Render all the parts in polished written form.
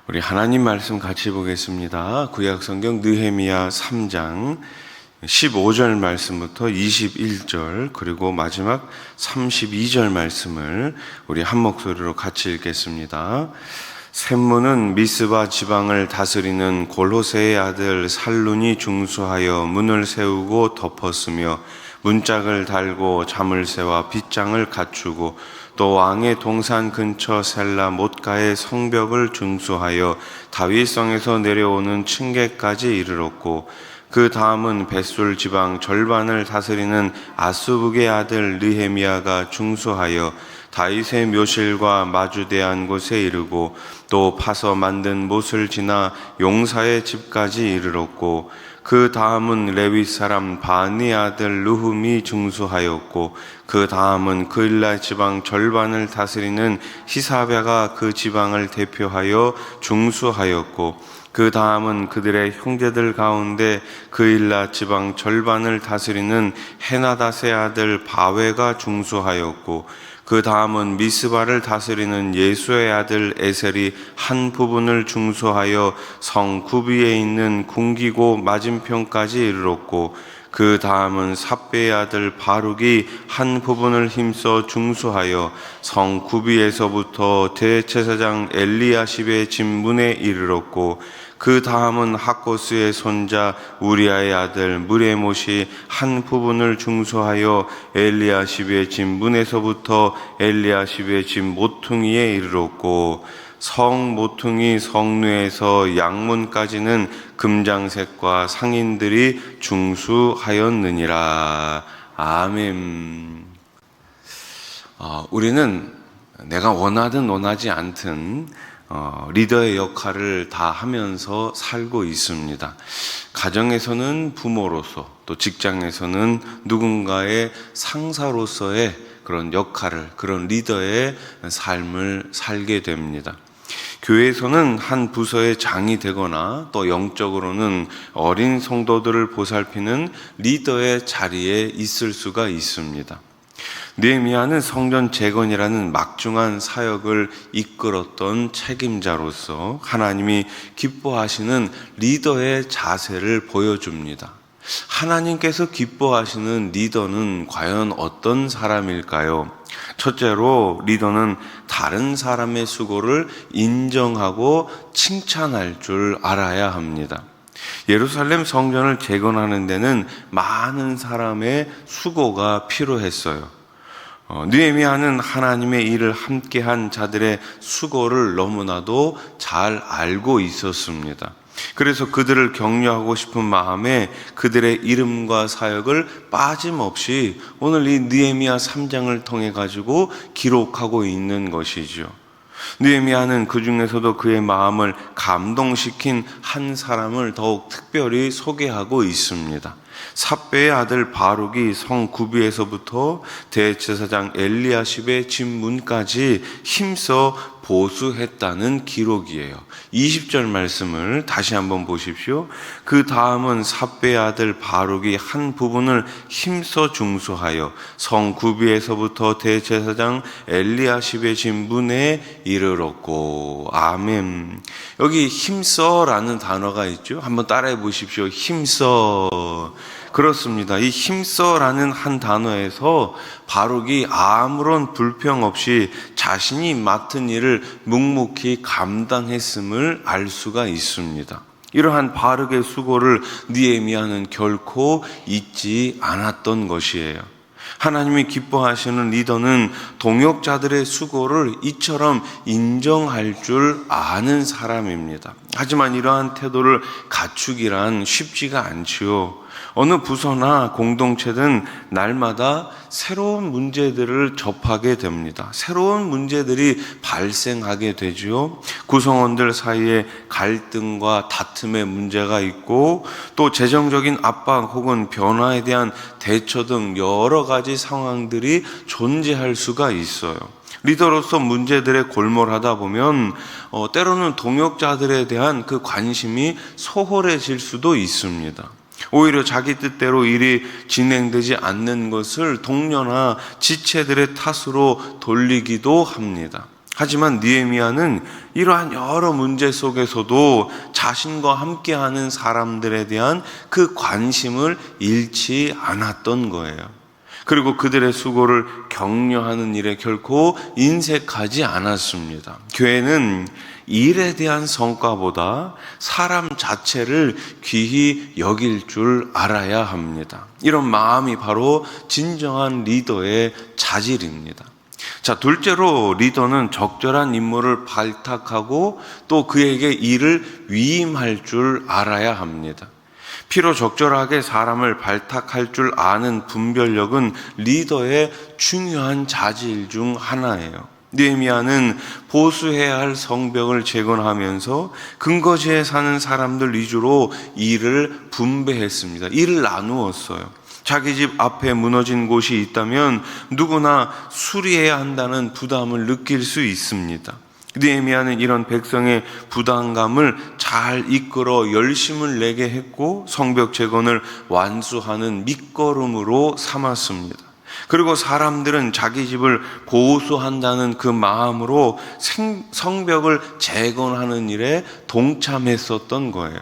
우리 하나님 말씀 같이 보겠습니다. 구약성경 느헤미야 3장 15절 말씀부터 21절 그리고 마지막 32절 말씀을 우리 한 목소리로 같이 읽겠습니다. 셈무는 미스바 지방을 다스리는 골호세의 아들 살룬이 중수하여 문을 세우고 덮었으며 문짝을 달고 자물쇠와 빗장을 갖추고 또 왕의 동산 근처 셀라 못가의 성벽을 중수하여 다윗성에서 내려오는 층계까지 이르렀고 그 다음은 벳술 지방 절반을 다스리는 아스북의 아들 느헤미야가 중수하여 다윗의 묘실과 마주대한 곳에 이르고 또 파서 만든 못을 지나 용사의 집까지 이르렀고 그 다음은 레위 사람 바니 아들 르훔이 중수하였고 그 다음은 그일라 지방 절반을 다스리는 히사랴가 그 지방을 대표하여 중수하였고 그 다음은 그들의 형제들 가운데 그일라 지방 절반을 다스리는 헤나닷의 아들 바웨가 중수하였고 그 다음은 미스바를 다스리는 예수의 아들 에셀이 한 부분을 중수하여 성 구비에 있는 궁기고 맞은편까지 이르렀고 그 다음은 삽베의 아들 바룩이 한 부분을 힘써 중수하여 성 구비에서부터 대제사장 엘리야십의 집 문에 이르렀고 그 다음은 학고스의 손자 우리아의 아들 무레못이 한 부분을 중수하여 엘리야십의 집 문에서부터 엘리야십의 집 모퉁이에 이르렀고 성 모퉁이 성루에서 양문까지는 금장색과 상인들이 중수하였느니라. 아멘. 우리는 내가 원하든 원하지 않든 리더의 역할을 다 하면서 살고 있습니다. 가정에서는 부모로서, 또 직장에서는 누군가의 상사로서의 그런 역할을, 그런 리더의 삶을 살게 됩니다. 교회에서는 한 부서의 장이 되거나 또 영적으로는 어린 성도들을 보살피는 리더의 자리에 있을 수가 있습니다. 느헤미야는 성전 재건이라는 막중한 사역을 이끌었던 책임자로서 하나님이 기뻐하시는 리더의 자세를 보여줍니다. 하나님께서 기뻐하시는 리더는 과연 어떤 사람일까요? 첫째로 리더는 다른 사람의 수고를 인정하고 칭찬할 줄 알아야 합니다. 예루살렘 성전을 재건하는 데는 많은 사람의 수고가 필요했어요. 느헤미야는 하나님의 일을 함께한 자들의 수고를 너무나도 잘 알고 있었습니다. 그래서 그들을 격려하고 싶은 마음에 그들의 이름과 사역을 빠짐없이 오늘 이 느헤미야 3장을 통해 가지고 기록하고 있는 것이죠. 느헤미야는 그 중에서도 그의 마음을 감동시킨 한 사람을 더욱 특별히 소개하고 있습니다. 삽베의 아들 바룩이 성 구비에서부터 대제사장 엘리야십의 집 문까지 힘써 보수했다는 기록이에요. 20절 말씀을 다시 한번 보십시오. 그 다음은 삽베의 아들 바룩이 한 부분을 힘써 중수하여 성 구비에서부터 대제사장 엘리야십의 집 문에 이르렀고. 아멘. 여기 힘써라는 단어가 있죠. 한번 따라해 보십시오. 힘써. 그렇습니다. 이 힘써라는 한 단어에서 바룩이 아무런 불평 없이 자신이 맡은 일을 묵묵히 감당했음을 알 수가 있습니다. 이러한 바룩의 수고를 느헤미야는 결코 잊지 않았던 것이에요. 하나님이 기뻐하시는 리더는 동역자들의 수고를 이처럼 인정할 줄 아는 사람입니다. 하지만 이러한 태도를 갖추기란 쉽지가 않지요. 어느 부서나 공동체든 날마다 새로운 문제들을 접하게 됩니다. 새로운 문제들이 발생하게 되죠. 구성원들 사이에 갈등과 다툼의 문제가 있고 또 재정적인 압박 혹은 변화에 대한 대처 등 여러 가지 상황들이 존재할 수가 있어요. 리더로서 문제들에 골몰하다 보면 때로는 동역자들에 대한 그 관심이 소홀해질 수도 있습니다. 오히려 자기 뜻대로 일이 진행되지 않는 것을 동료나 지체들의 탓으로 돌리기도 합니다. 하지만 느헤미야는 이러한 여러 문제 속에서도 자신과 함께하는 사람들에 대한 그 관심을 잃지 않았던 거예요. 그리고 그들의 수고를 격려하는 일에 결코 인색하지 않았습니다. 교회는 일에 대한 성과보다 사람 자체를 귀히 여길 줄 알아야 합니다. 이런 마음이 바로 진정한 리더의 자질입니다. 자, 둘째로 리더는 적절한 인물을 발탁하고 또 그에게 일을 위임할 줄 알아야 합니다. 필요 적절하게 사람을 발탁할 줄 아는 분별력은 리더의 중요한 자질 중 하나예요. 느헤미야는 보수해야 할 성벽을 재건하면서 근거지에 사는 사람들 위주로 일을 분배했습니다. 일을 나누었어요. 자기 집 앞에 무너진 곳이 있다면 누구나 수리해야 한다는 부담을 느낄 수 있습니다. 느헤미야는 이런 백성의 부담감을 잘 이끌어 열심을 내게 했고 성벽 재건을 완수하는 밑거름으로 삼았습니다. 그리고 사람들은 자기 집을 보수한다는 그 마음으로 성벽을 재건하는 일에 동참했었던 거예요.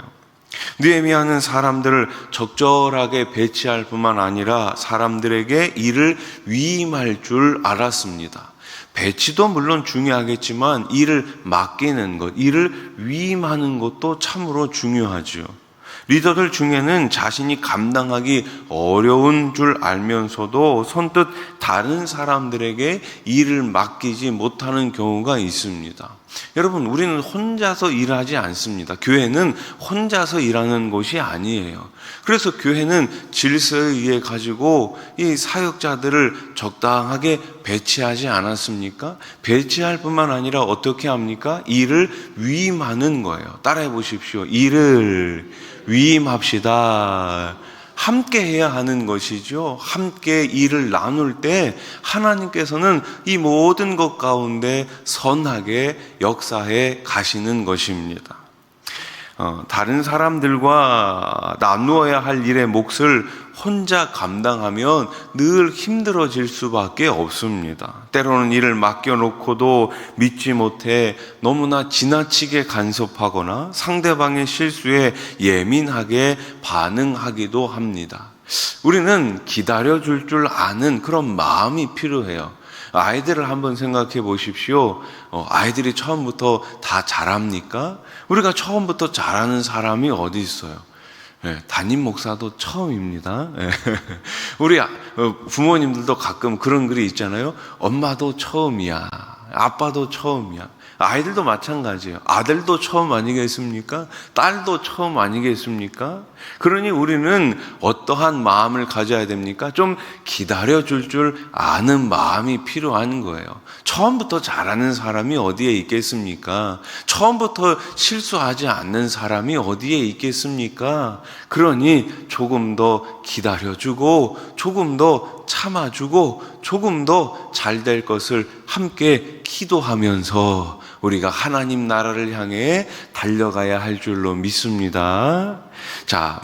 느헤미야는 사람들을 적절하게 배치할 뿐만 아니라 사람들에게 일을 위임할 줄 알았습니다. 배치도 물론 중요하겠지만 일을 맡기는 것, 일을 위임하는 것도 참으로 중요하죠. 리더들 중에는 자신이 감당하기 어려운 줄 알면서도 선뜻 다른 사람들에게 일을 맡기지 못하는 경우가 있습니다. 여러분, 우리는 혼자서 일하지 않습니다. 교회는 혼자서 일하는 곳이 아니에요. 그래서 교회는 질서에 의해 가지고 이 사역자들을 적당하게 배치하지 않았습니까? 배치할 뿐만 아니라 어떻게 합니까? 일을 위임하는 거예요. 따라해 보십시오. 일을 위임합시다. 함께 해야 하는 것이죠. 함께 일을 나눌 때 하나님께서는 이 모든 것 가운데 선하게 역사해 가시는 것입니다. 다른 사람들과 나누어야 할 일의 몫을 혼자 감당하면 늘 힘들어질 수밖에 없습니다. 때로는 일을 맡겨놓고도 믿지 못해 너무나 지나치게 간섭하거나 상대방의 실수에 예민하게 반응하기도 합니다. 우리는 기다려줄 줄 아는 그런 마음이 필요해요. 아이들을 한번 생각해 보십시오. 아이들이 처음부터 다 잘합니까? 우리가 처음부터 잘하는 사람이 어디 있어요? 담임 목사도 처음입니다. 우리 부모님들도 가끔 그런 글이 있잖아요. 엄마도 처음이야. 아빠도 처음이야. 아이들도 마찬가지예요. 아들도 처음 아니겠습니까? 딸도 처음 아니겠습니까? 그러니 우리는 어떠한 마음을 가져야 됩니까? 좀 기다려줄 줄 아는 마음이 필요한 거예요. 처음부터 잘하는 사람이 어디에 있겠습니까? 처음부터 실수하지 않는 사람이 어디에 있겠습니까? 그러니 조금 더 기다려주고 조금 더 참아주고 조금 더 잘 될 것을 함께 기도하면서 우리가 하나님 나라를 향해 달려가야 할 줄로 믿습니다. 자,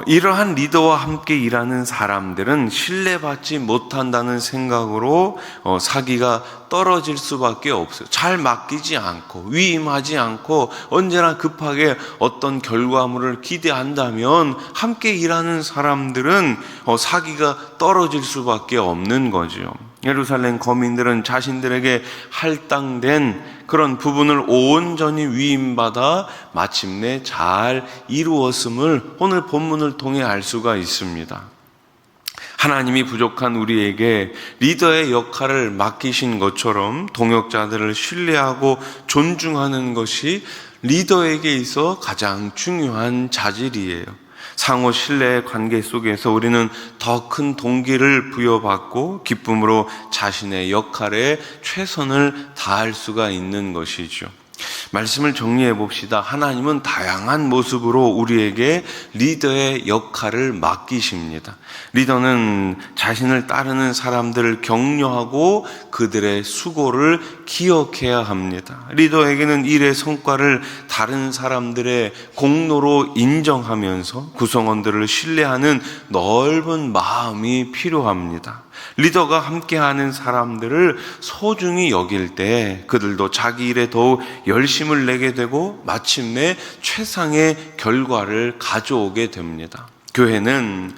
이러한 리더와 함께 일하는 사람들은 신뢰받지 못한다는 생각으로 사기가 떨어질 수밖에 없어요. 잘 맡기지 않고 위임하지 않고 언제나 급하게 어떤 결과물을 기대한다면 함께 일하는 사람들은 사기가 떨어질 수밖에 없는 거죠. 예루살렘 거민들은 자신들에게 할당된 그런 부분을 온전히 위임받아 마침내 잘 이루었음을 오늘 본문을 통해 알 수가 있습니다. 하나님이 부족한 우리에게 리더의 역할을 맡기신 것처럼 동역자들을 신뢰하고 존중하는 것이 리더에게 있어 가장 중요한 자질이에요. 상호 신뢰의 관계 속에서 우리는 더 큰 동기를 부여받고 기쁨으로 자신의 역할에 최선을 다할 수가 있는 것이죠. 말씀을 정리해 봅시다. 하나님은 다양한 모습으로 우리에게 리더의 역할을 맡기십니다. 리더는 자신을 따르는 사람들을 격려하고 그들의 수고를 기억해야 합니다. 리더에게는 일의 성과를 다른 사람들의 공로로 인정하면서 구성원들을 신뢰하는 넓은 마음이 필요합니다. 리더가 함께하는 사람들을 소중히 여길 때 그들도 자기 일에 더욱 열심을 내게 되고 마침내 최상의 결과를 가져오게 됩니다. 교회는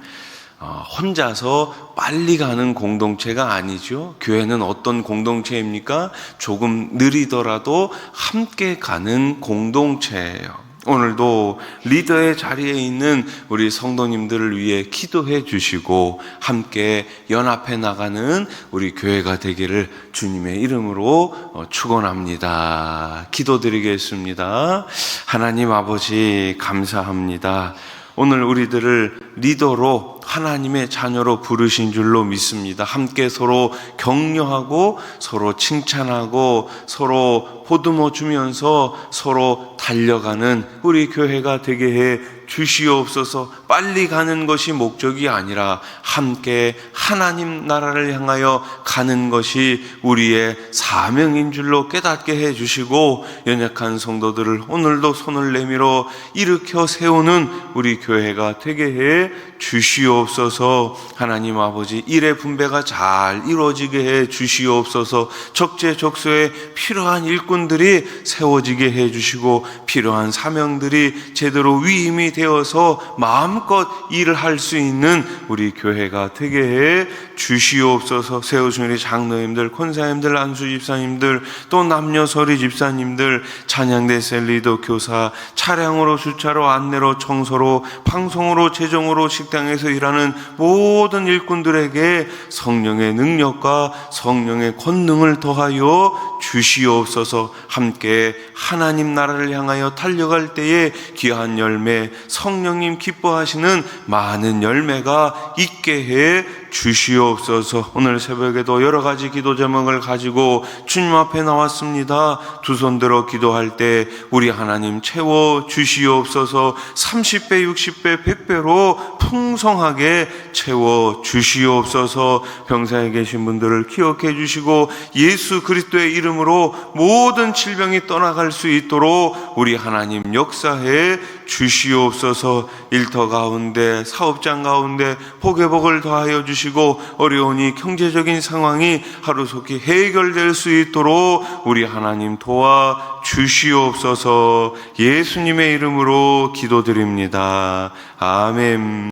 혼자서 빨리 가는 공동체가 아니죠. 교회는 어떤 공동체입니까? 조금 느리더라도 함께 가는 공동체예요. 오늘도 리더의 자리에 있는 우리 성도님들을 위해 기도해 주시고 함께 연합해 나가는 우리 교회가 되기를 주님의 이름으로 축원합니다. 기도드리겠습니다. 하나님 아버지 감사합니다. 오늘 우리들을 리더로 하나님의 자녀로 부르신 줄로 믿습니다. 함께 서로 격려하고 서로 칭찬하고 서로 보듬어 주면서 서로 달려가는 우리 교회가 되게 해 주시옵소서. 빨리 가는 것이 목적이 아니라 함께 하나님 나라를 향하여 가는 것이 우리의 사명인 줄로 깨닫게 해 주시고 연약한 성도들을 오늘도 손을 내밀어 일으켜 세우는 우리 교회가 되게 해 주시옵소서. 하나님 아버지, 일의 분배가 잘 이루어지게 해 주시옵소서. 적재적소에 필요한 일꾼들이 세워지게 해 주시고 필요한 사명들이 제대로 위임이 되어서 마음껏 일을 할 수 있는 우리 교회가 되게 해 주시옵소서. 세우신 우리 장로님들, 권사님들, 안수 집사님들, 또 남녀 서리 집사님들, 찬양대 셀리더 교사, 차량으로 주차로 안내로 청소로 방송으로 재정으로 식당에서 일하는 모든 일꾼들에게 성령의 능력과 성령의 권능을 더하여 주시옵소서. 함께 하나님 나라를 향하여 달려갈 때에 귀한 열매, 성령님 기뻐하시는 많은 열매가 있게 해 주시옵소서. 오늘 새벽에도 여러 가지 기도 제목을 가지고 주님 앞에 나왔습니다. 두 손 들어 기도할 때 우리 하나님 채워 주시옵소서. 30배, 60배, 100배로 풍성하게 채워 주시옵소서. 병사에 계신 분들을 기억해 주시고 예수 그리스도의 이름으로 모든 질병이 떠나갈 수 있도록 우리 하나님 역사해 주시옵소서. 일터 가운데, 사업장 가운데 복의 복을 더하여 주시고 어려우니 경제적인 상황이 하루속히 해결될 수 있도록 우리 하나님 도와 주시옵소서. 예수님의 이름으로 기도드립니다. 아멘.